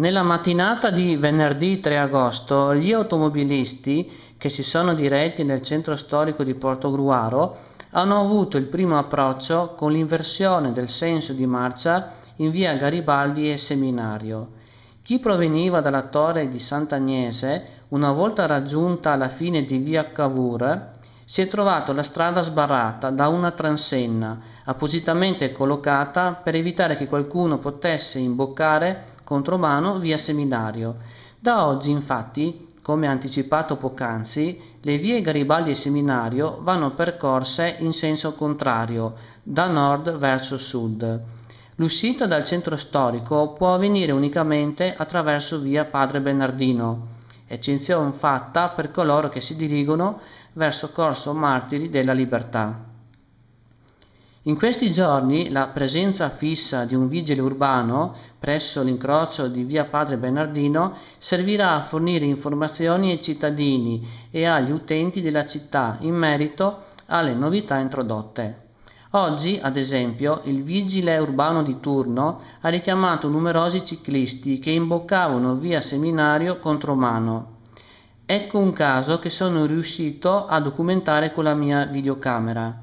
Nella mattinata di venerdì 3 agosto, gli automobilisti che si sono diretti nel centro storico di Portogruaro hanno avuto il primo approccio con l'inversione del senso di marcia in via Garibaldi e Seminario. Chi proveniva dalla torre di Sant'Agnese, una volta raggiunta la fine di via Cavour, si è trovato la strada sbarrata da una transenna appositamente collocata per evitare che qualcuno potesse imboccare contromano via Seminario. Da oggi, infatti, come anticipato poc'anzi, le vie Garibaldi e Seminario vanno percorse in senso contrario, da nord verso sud. L'uscita dal centro storico può avvenire unicamente attraverso via Padre Bernardino, eccezione fatta per coloro che si dirigono verso Corso Martiri della Libertà. In questi giorni la presenza fissa di un vigile urbano presso l'incrocio di via Padre Bernardino servirà a fornire informazioni ai cittadini e agli utenti della città in merito alle novità introdotte. Oggi, ad esempio, il vigile urbano di turno ha richiamato numerosi ciclisti che imboccavano via Seminario contromano. Ecco un caso che sono riuscito a documentare con la mia videocamera.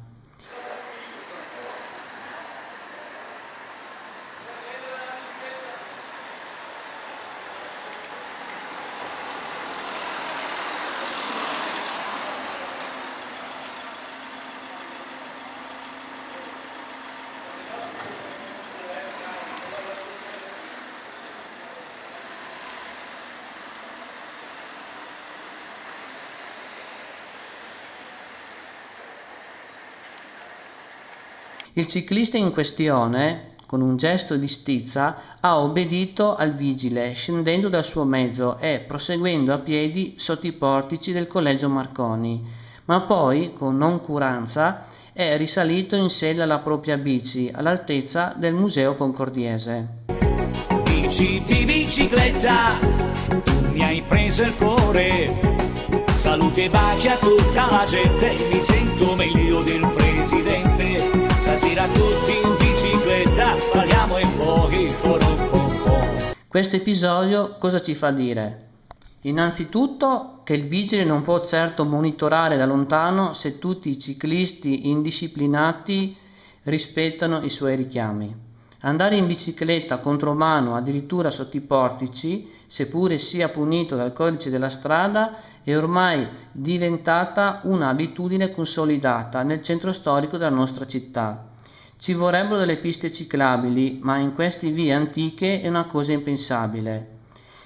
Il ciclista in questione, con un gesto di stizza, ha obbedito al vigile, scendendo dal suo mezzo e proseguendo a piedi sotto i portici del Collegio Marconi, ma poi, con noncuranza, è risalito in sella alla propria bici, all'altezza del Museo Concordiese. Bici di bicicletta, tu mi hai preso il cuore, salute e baci a tutta la gente, mi sento meglio del presidente. Stasera tutti in bicicletta, parliamo e poi Questo episodio cosa ci fa dire? Innanzitutto che il vigile non può certo monitorare da lontano se tutti i ciclisti indisciplinati rispettano i suoi richiami. Andare in bicicletta contromano addirittura sotto i portici, seppure sia punito dal codice della strada, è ormai diventata un'abitudine consolidata nel centro storico della nostra città. Ci vorrebbero delle piste ciclabili, ma in queste vie antiche è una cosa impensabile.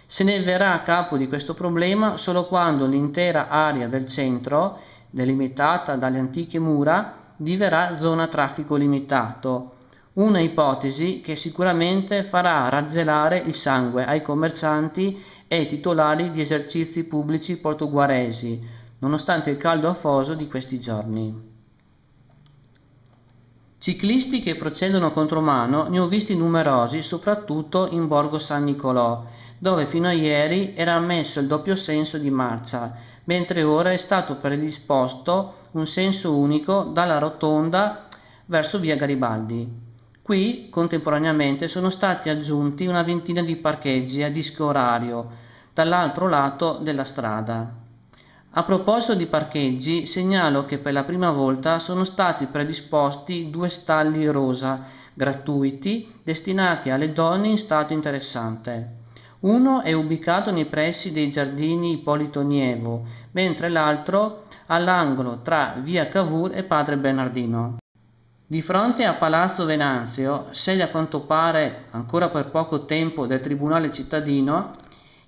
Se ne verrà a capo di questo problema solo quando l'intera area del centro, delimitata dalle antiche mura, diverrà zona a traffico limitato. Una ipotesi che sicuramente farà raggelare il sangue ai commercianti e ai titolari di esercizi pubblici portoguaresi, nonostante il caldo afoso di questi giorni. Ciclisti che procedono contromano ne ho visti numerosi, soprattutto in Borgo San Nicolò, dove fino a ieri era ammesso il doppio senso di marcia, mentre ora è stato predisposto un senso unico dalla rotonda verso via Garibaldi. Qui, contemporaneamente, sono stati aggiunti una ventina di parcheggi a disco orario dall'altro lato della strada. A proposito di parcheggi, segnalo che per la prima volta sono stati predisposti 2 stalli rosa gratuiti destinati alle donne in stato interessante. Uno è ubicato nei pressi dei giardini Ippolito Nievo, mentre l'altro all'angolo tra via Cavour e Padre Bernardino. Di fronte a Palazzo Venanzio, sede a quanto pare ancora per poco tempo del Tribunale cittadino,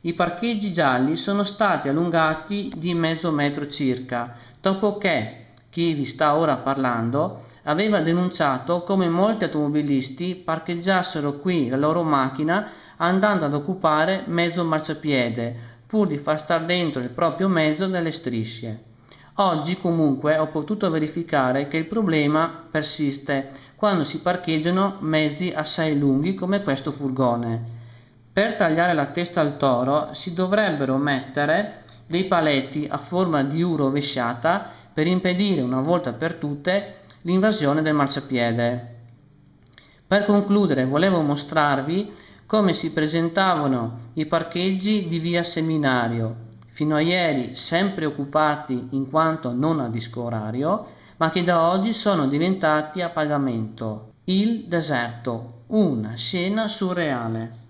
i parcheggi gialli sono stati allungati di mezzo metro circa, dopo che chi vi sta ora parlando aveva denunciato come molti automobilisti parcheggiassero qui la loro macchina andando ad occupare mezzo marciapiede, pur di far star dentro il proprio mezzo nelle strisce. Oggi comunque ho potuto verificare che il problema persiste quando si parcheggiano mezzi assai lunghi come questo furgone. Per tagliare la testa al toro si dovrebbero mettere dei paletti a forma di U rovesciata per impedire una volta per tutte l'invasione del marciapiede. Per concludere volevo mostrarvi come si presentavano i parcheggi di via Seminario, fino a ieri sempre occupati in quanto non a disco orario, ma che da oggi sono diventati a pagamento. Il deserto, una scena surreale.